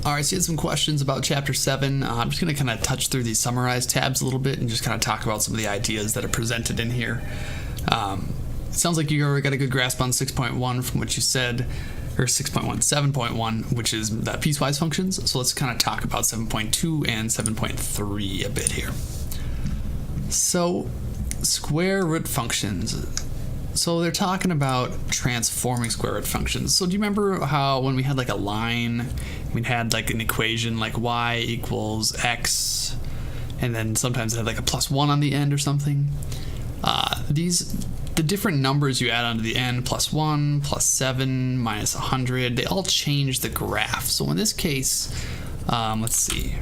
All right, so you had some questions about Chapter 7. I'm just going to kind of touch through these summarized tabs a little bit and just kind of talk about some of the ideas that are presented in here. It sounds like you already got a good grasp on 6.1 from what you said, or 6.1, 7.1, which is that piecewise functions. So let's kind of talk about 7.2 and 7.3 a bit here. So square root functions. So they're talking about transforming square root functions. So do you remember how when we had like a line, we had like an equation like y equals x, and then sometimes it had like a plus 1 on the end or something? The different numbers you add onto the end, plus 1, plus 7, minus 100, they all change the graph. So in this case, let's see,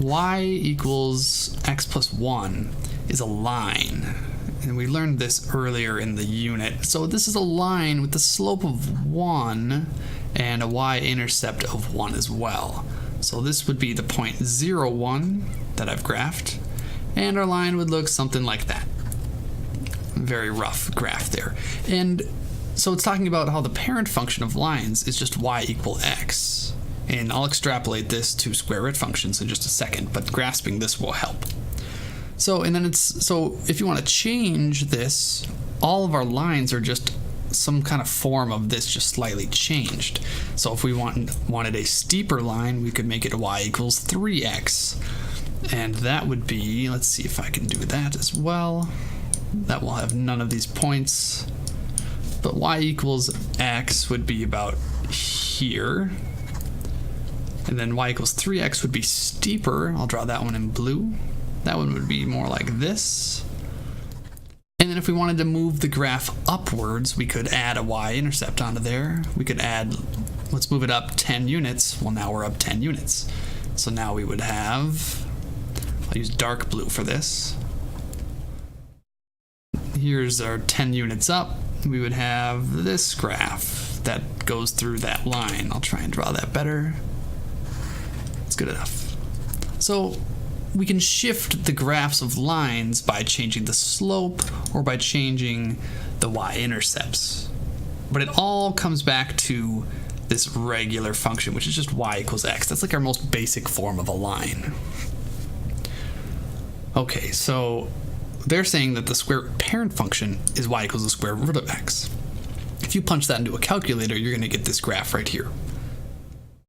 y equals x plus 1 is a line. And we learned this earlier in the unit. So this is a line with the slope of 1 and a y-intercept of 1 as well. So this would be the point 0, 1 that I've graphed. And our line would look something like that. Very rough graph there. And so it's talking about how the parent function of lines is just y equal x. And I'll extrapolate this to square root functions in just a second, but grasping this will help. So if you want to change this, all of our lines are just some kind of form of this just slightly changed. So if we wanted a steeper line, we could make it y equals 3x. And that would be, let's see if I can do that as well. That will have none of these points. But y equals x would be about here. And then y equals 3x would be steeper. I'll draw that one in blue. That one would be more like this. And then if we wanted to move the graph upwards, we could add a y-intercept onto there. We could add, let's move it up 10 units. Well, now we're up 10 units. So now we would have, I'll use dark blue for this. Here's our 10 units up. We would have this graph that goes through that line. I'll try and draw that better. It's good enough. So we can shift the graphs of lines by changing the slope or by changing the y-intercepts. But it all comes back to this regular function, which is just y equals x. That's like our most basic form of a line. Okay, so they're saying that the square root parent function is y equals the square root of x. If you punch that into a calculator, you're going to get this graph right here.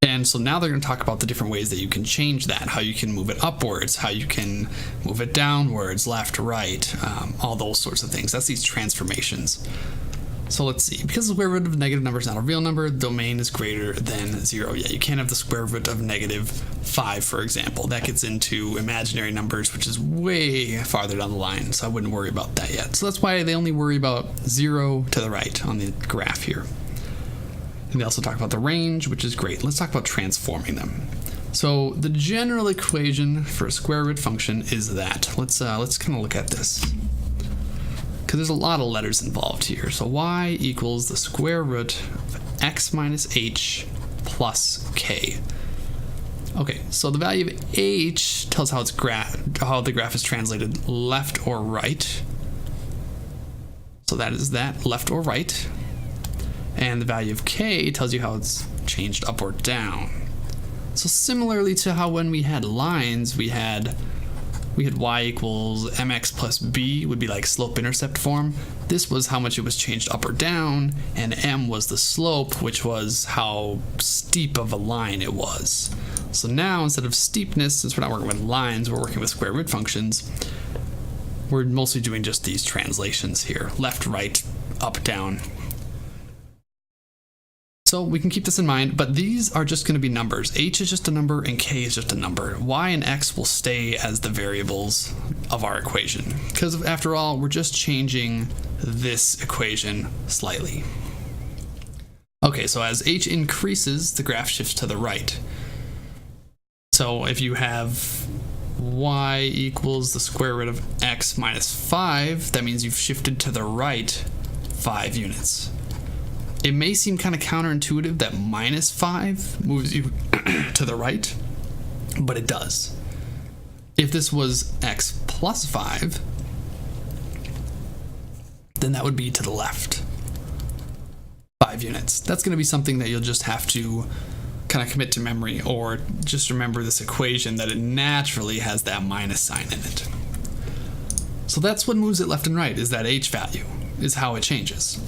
And so now they're going to talk about the different ways that you can change that, how you can move it upwards, how you can move it downwards, left, right, all those sorts of things. That's these transformations. So let's see. Because the square root of a negative number is not a real number, the domain is greater than 0. Yeah, you can't have the square root of negative 5, for example. That gets into imaginary numbers, which is way farther down the line, so I wouldn't worry about that yet. So that's why they only worry about 0 to the right on the graph here. And they also talk about the range, which is great. Let's talk about transforming them. So the general equation for a square root function is that. Let's kind of look at this, because there's a lot of letters involved here. So y equals the square root of x minus h plus k. Okay, so the value of h tells how the graph is translated left or right. So that is that, left or right. And the value of k tells you how it's changed up or down. So similarly to how when we had lines, we had y equals mx plus b would be like slope-intercept form. This was how much it was changed up or down, and m was the slope, which was how steep of a line it was. So now, instead of steepness, since we're not working with lines, we're working with square root functions, we're mostly doing just these translations here. Left, right, up, down. So we can keep this in mind, but these are just going to be numbers. H is just a number and k is just a number. Y and x will stay as the variables of our equation, because after all, we're just changing this equation slightly. Okay, so as h increases, the graph shifts to the right. So if you have y equals the square root of x minus 5, that means you've shifted to the right 5 units. It may seem kind of counterintuitive that minus 5 moves you to the right, but it does. If this was x plus 5, then that would be to the left 5 units. That's going to be something that you'll just have to kind of commit to memory, or just remember this equation that it naturally has that minus sign in it. So that's what moves it left and right, is that h value, is how it changes.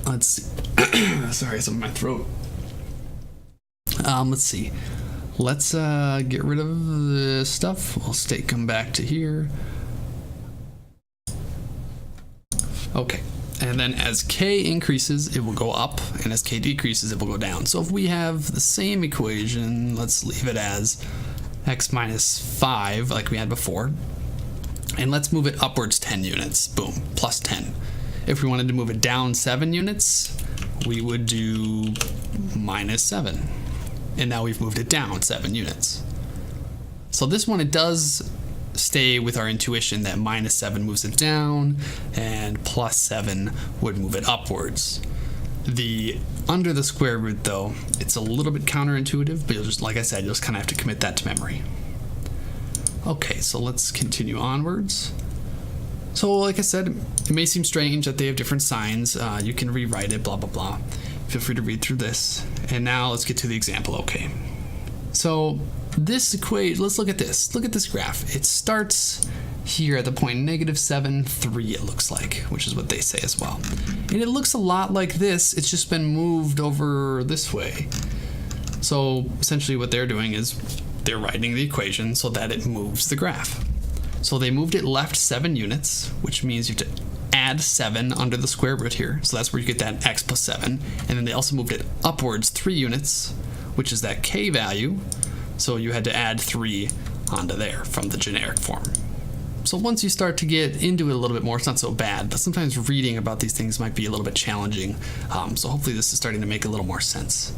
Let's see. Sorry, it's in my throat. Let's see. Let's get rid of this stuff. We'll come back to here. Okay. And then as k increases, it will go up, and as k decreases, it will go down. So if we have the same equation, let's leave it as x minus 5 like we had before, and let's move it upwards 10 units. Boom, plus 10. If we wanted to move it down 7 units, we would do minus 7. And now we've moved it down 7 units. So this one, it does stay with our intuition that minus 7 moves it down and plus 7 would move it upwards. The under the square root, though, it's a little bit counterintuitive, but you'll just, like I said, you'll just kind of have to commit that to memory. Okay, so let's continue onwards. So like I said, it may seem strange that they have different signs. You can rewrite it, blah, blah, blah. Feel free to read through this. And now let's get to the example, okay. So this equation, let's look at this. Look at this graph. It starts here at the point -7, 3, it looks like, which is what they say as well. And it looks a lot like this. It's just been moved over this way. So essentially what they're doing is they're writing the equation so that it moves the graph. So they moved it left 7 units, which means you have to add 7 under the square root here. So that's where you get that x plus 7. And then they also moved it upwards 3 units, which is that k value. So you had to add 3 onto there from the generic form. So once you start to get into it a little bit more, it's not so bad, but sometimes reading about these things might be a little bit challenging. So hopefully this is starting to make a little more sense.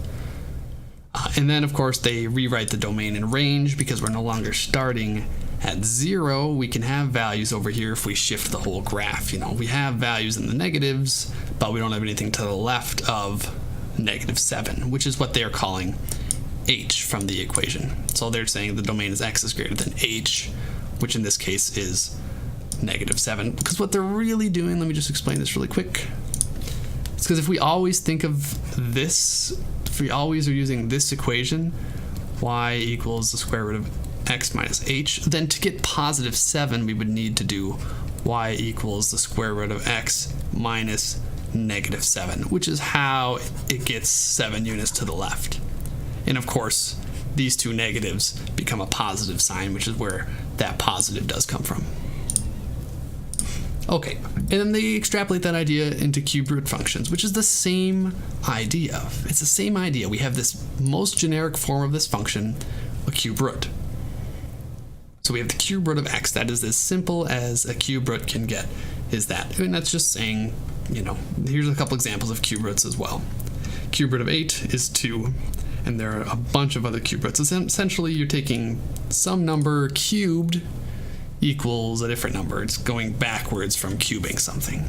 And then of course they rewrite the domain and range because we're no longer starting at 0. We can have values over here if we shift the whole graph. You know, we have values in the negatives, but we don't have anything to the left of -7, which is what they're calling h from the equation. So they're saying the domain is x is greater than h, which in this case is -7. Because what they're really doing, let me just explain this really quick. It's because if we always think of this, if we always are using this equation, y equals the square root of x minus h, then to get +7, we would need to do y equals the square root of x minus -7, which is how it gets 7 units to the left. And of course, these two negatives become a positive sign, which is where that positive does come from. Okay, and then they extrapolate that idea into cube root functions, which is the same idea. It's the same idea. We have this most generic form of this function, a cube root. So we have the cube root of x. That is as simple as a cube root can get, is that. And that's just saying, you know, here's a couple examples of cube roots as well. Cube root of 8 is 2, and there are a bunch of other cube roots. Essentially, you're taking some number cubed equals a different number. It's going backwards from cubing something.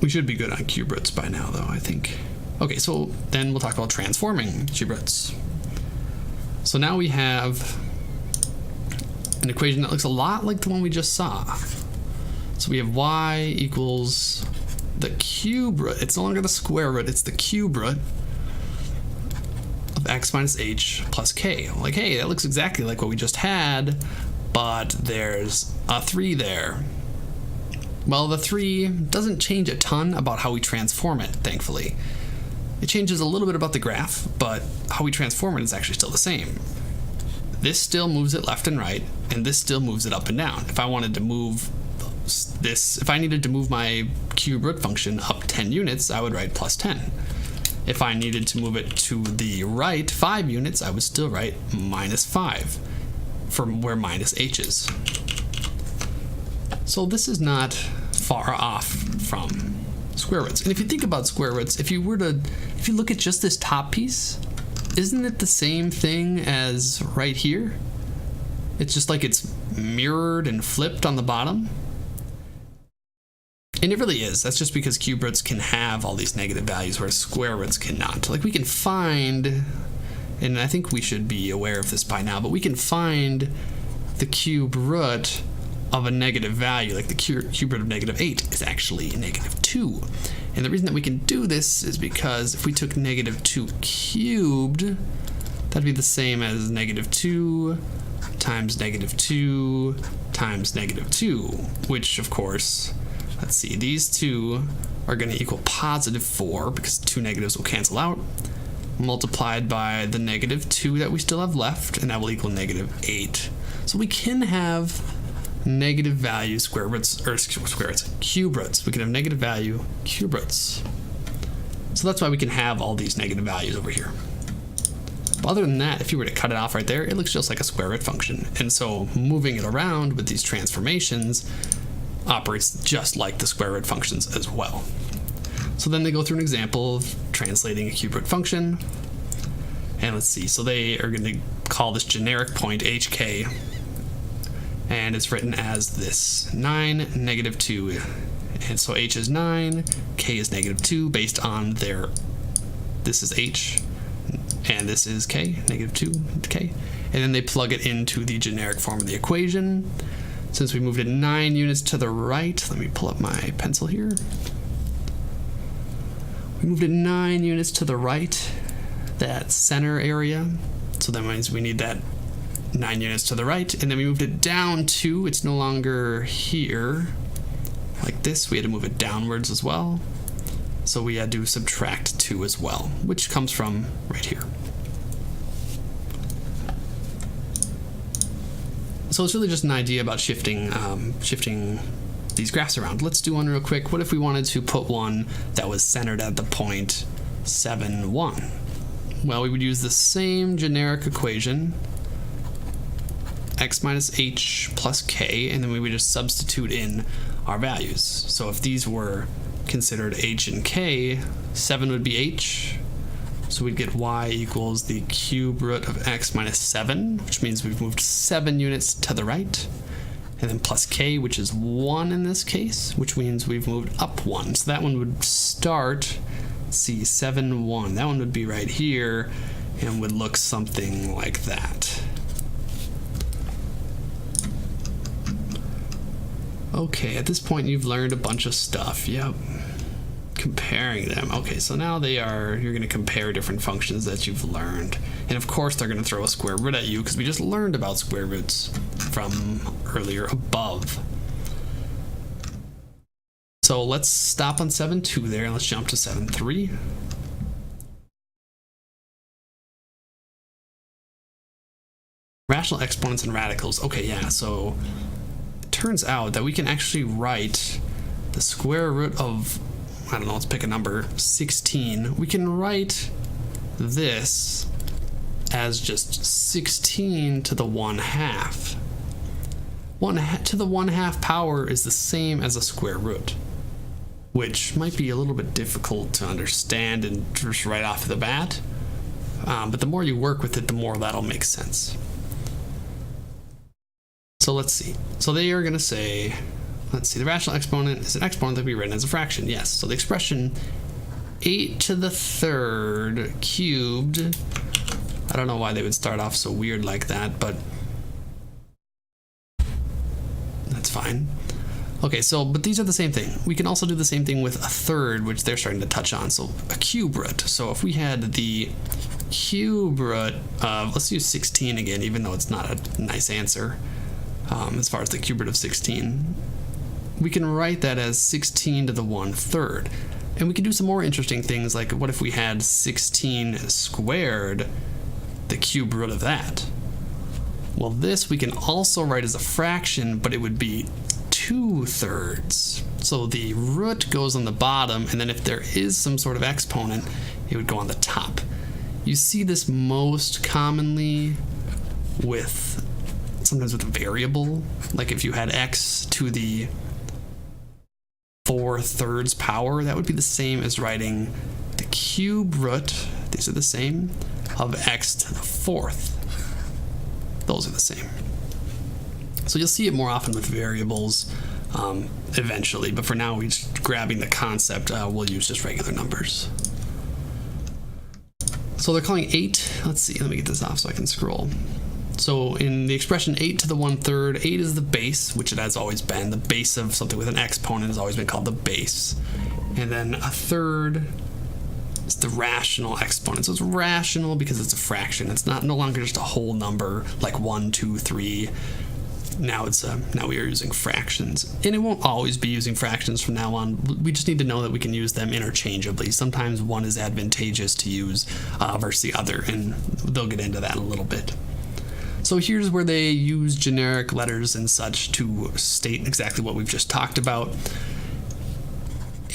We should be good on cube roots by now, though, I think. Okay, so then we'll talk about transforming cube roots. So now we have an equation that looks a lot like the one we just saw. So we have y equals the cube root. It's no longer the square root, it's the cube root of x minus h plus k. Like, hey, that looks exactly like what we just had, but there's a 3 there. Well, the 3 doesn't change a ton about how we transform it, thankfully. It changes a little bit about the graph, but how we transform it is actually still the same. This still moves it left and right, and this still moves it up and down. If I wanted to move this, if I needed to move my cube root function up 10 units, I would write plus 10. If I needed to move it to the right 5 units, I would still write minus 5 from where minus h is. So this is not far off from square roots. And if you think about square roots, if you look at just this top piece, isn't it the same thing as right here? It's just like it's mirrored and flipped on the bottom. And it really is. That's just because cube roots can have all these negative values, whereas square roots cannot. Like we can find, and I think we should be aware of this by now, but we can find the cube root of a negative value, like the cube root of -8, is actually -2. And the reason that we can do this is because if we took -2 cubed, that'd be the same as -2 times -2 times -2, which of course, let's see, these two are going to equal +4 because two negatives will cancel out, multiplied by the -2 that we still have left, and that will equal -8. So we can have negative value square roots, or square roots, cube roots. We can have negative value cube roots. So that's why we can have all these negative values over here. But other than that, if you were to cut it off right there, it looks just like a square root function. And so moving it around with these transformations operates just like the square root functions as well. So then they go through an example of translating a cube root function. And let's see, so they are going to call this generic point hk, and it's written as this 9, -2. And so h is 9, k is -2 based on their, this is h, and this is k, -2k. And then they plug it into the generic form of the equation. Since we moved it 9 units to the right, let me pull up my pencil here. We moved it 9 units to the right, that center area. So that means we need that 9 units to the right. And then we moved it down 2. It's no longer here like this. We had to move it downwards as well. So we had to subtract 2 as well, which comes from right here. So it's really just an idea about shifting these graphs around. Let's do one real quick. What if we wanted to put one that was centered at the point 7, 1? Well, we would use the same generic equation, x minus h plus k, and then we would just substitute in our values. So if these were considered h and k, 7 would be h, so we'd get y equals the cube root of x minus 7, which means we've moved 7 units to the right, and then plus k, which is 1 in this case, which means we've moved up 1. So that one would start, let's see, 7, 1. That one would be right here and would look something like that. Okay, at this point you've learned a bunch of stuff. Yep. Comparing them. Okay, so now you're going to compare different functions that you've learned. And of course they're going to throw a square root at you because we just learned about square roots from earlier above. So let's stop on 7.2 there and let's jump to 7.3. Rational exponents and radicals. Okay, yeah, so it turns out that we can actually write the square root of, I don't know, let's pick a number, 16. We can write this as just 16 to the 1/2. 1 to the 1/2 power is the same as a square root, which might be a little bit difficult to understand and just right off the bat. But the more you work with it, the more that'll make sense. So let's see. So they are going to say, let's see, the rational exponent is an exponent that can be written as a fraction. Yes. So the expression 8 to the 3rd cubed. I don't know why they would start off so weird like that, but that's fine. Okay, so, but these are the same thing. We can also do the same thing with a third, which they're starting to touch on. So a cube root. So if we had the cube root of, let's use 16 again, even though it's not a nice answer as far as the cube root of 16. We can write that as 16 to the 1/3. And we can do some more interesting things, like what if we had 16 squared, the cube root of that? Well, this we can also write as a fraction, but it would be 2/3. So the root goes on the bottom, and then if there is some sort of exponent, it would go on the top. You see this most commonly with, sometimes with a variable, like if you had x to the 4/3 power, that would be the same as writing the cube root, these are the same, of x to the 4th. Those are the same. So you'll see it more often with variables eventually, but for now we're just grabbing the concept. We'll use just regular numbers. So they're calling 8, let's see, let me get this off so I can scroll. So in the expression 8 to the 1/3, 8 is the base, which it has always been. The base of something with an exponent has always been called the base. And then a third is the rational exponent. So it's rational because it's a fraction. It's no longer just a whole number like 1, 2, 3. Now we are using fractions, and it won't always be using fractions from now on. We just need to know that we can use them interchangeably. Sometimes one is advantageous to use versus the other, and they'll get into that in a little bit. So here's where they use generic letters and such to state exactly what we've just talked about.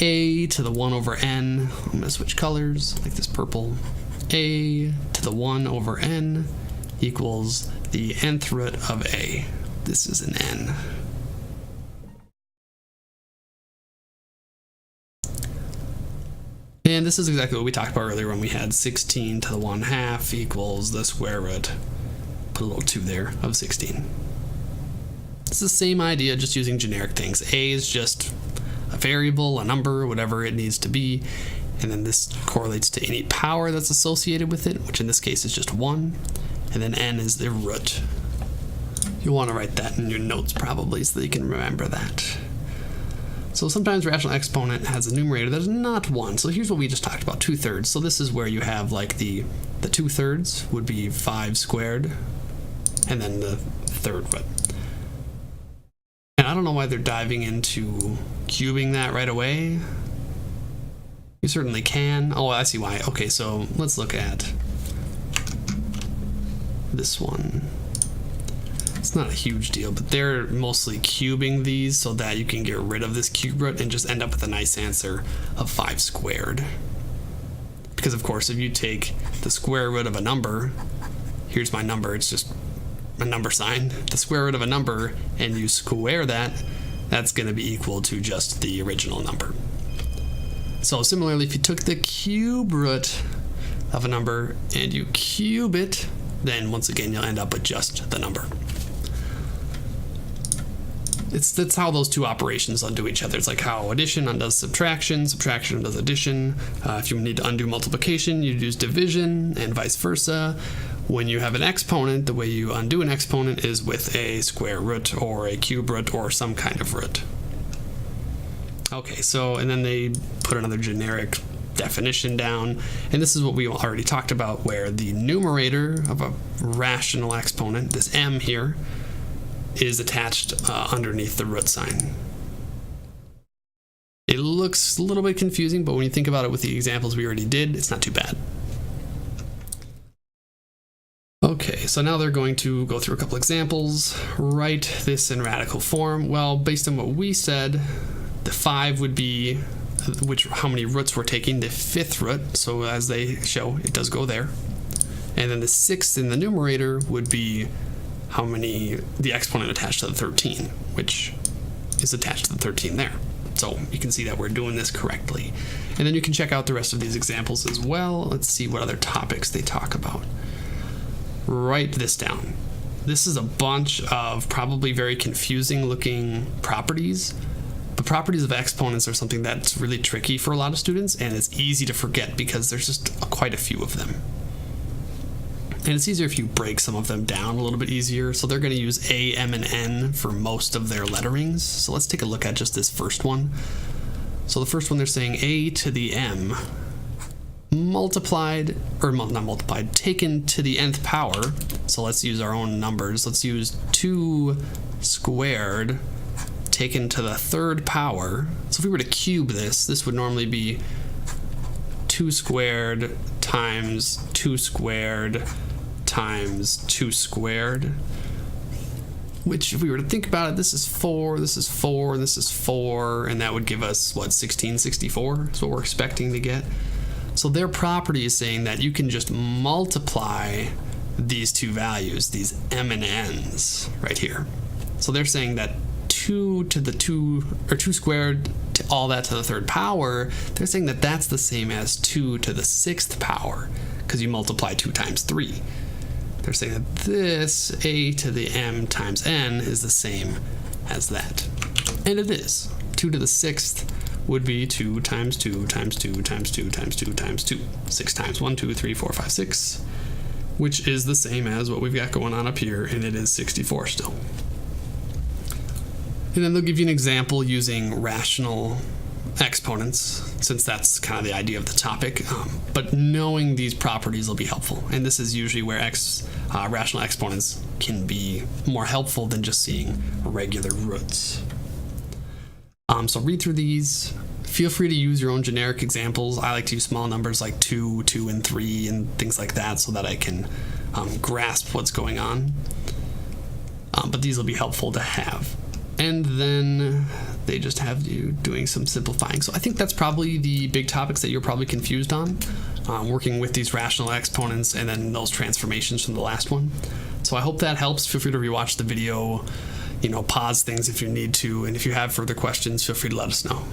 A to the 1 over n, I'm going to switch colors, like this purple. A to the 1 over n equals the nth root of a. This is an n. And this is exactly what we talked about earlier when we had 16 to the 1/2 equals the square root, put a little 2 there, of 16. It's the same idea, just using generic things. A is just a variable, a number, whatever it needs to be, and then this correlates to any power that's associated with it, which in this case is just 1, and then n is the root. You'll want to write that in your notes probably so that you can remember that. So sometimes rational exponent has a numerator that is not 1. So here's what we just talked about, 2/3. So this is where you have like the 2/3 would be 5 squared, and then the third root. And I don't know why they're diving into cubing that right away. You certainly can. Oh, I see why. Okay, so let's look at this one. It's not a huge deal, but they're mostly cubing these so that you can get rid of this cube root and just end up with a nice answer of 5 squared. Because of course, if you take the square root of a number, here's my number, it's just a number sign, the square root of a number, and you square that, that's going to be equal to just the original number. So similarly, if you took the cube root of a number and you cube it, then once again, you'll end up with just the number. That's how those two operations undo each other. It's like how addition undoes subtraction, subtraction undoes addition. If you need to undo multiplication, you use division, and vice versa. When you have an exponent, the way you undo an exponent is with a square root or a cube root or some kind of root. Okay, so, and then they put another generic definition down, and this is what we already talked about, where the numerator of a rational exponent, this m here, is attached underneath the root sign. It looks a little bit confusing, but when you think about it with the examples we already did, it's not too bad. Okay, so now they're going to go through a couple examples. Write this in radical form. Well, based on what we said, the 5 would be how many roots we're taking, the 5th root, so as they show, it does go there. And then the 6th in the numerator would be how many, the exponent attached to the 13, which is attached to the 13 there. So you can see that we're doing this correctly. And then you can check out the rest of these examples as well. Let's see what other topics they talk about. Write this down. This is a bunch of probably very confusing looking properties. The properties of exponents are something that's really tricky for a lot of students, and it's easy to forget because there's just quite a few of them. And it's easier if you break some of them down a little bit easier. So they're going to use A, M, and N for most of their letterings. So let's take a look at just this first one. So the first one, they're saying A to the M multiplied, or not multiplied, taken to the nth power. So let's use our own numbers. Let's use 2 squared taken to the 3rd power. So if we were to cube this, this would normally be 2 squared times 2 squared times 2 squared, which if we were to think about it, this is 4, this is 4, and this is 4, and that would give us, what, 1664 is what we're expecting to get. So their property is saying that you can just multiply these two values, these m and n's right here. So they're saying that 2 to the 2, or 2 squared to all that to the 3rd power, they're saying that that's the same as 2 to the 6th power, because you multiply 2 times 3. They're saying that this a to the m times n is the same as that. And it is. 2 to the 6th would be 2 times 2 times 2 times 2 times 2 times 2. 6 times 1, 2, 3, 4, 5, 6. which is the same as what we've got going on up here, and it is 64 still. And then they'll give you an example using rational exponents, since that's kind of the idea of the topic. But knowing these properties will be helpful, and this is usually where rational exponents can be more helpful than just seeing regular roots. So read through these. Feel free to use your own generic examples. I like to use small numbers like 2, 2, and 3, and things like that, so that I can grasp what's going on. But these will be helpful to have. And then they just have you doing some simplifying. So I think that's probably the big topics that you're probably confused on, working with these rational exponents and then those transformations from the last one. So I hope that helps. Feel free to rewatch the video, pause things if you need to. And if you have further questions, feel free to let us know.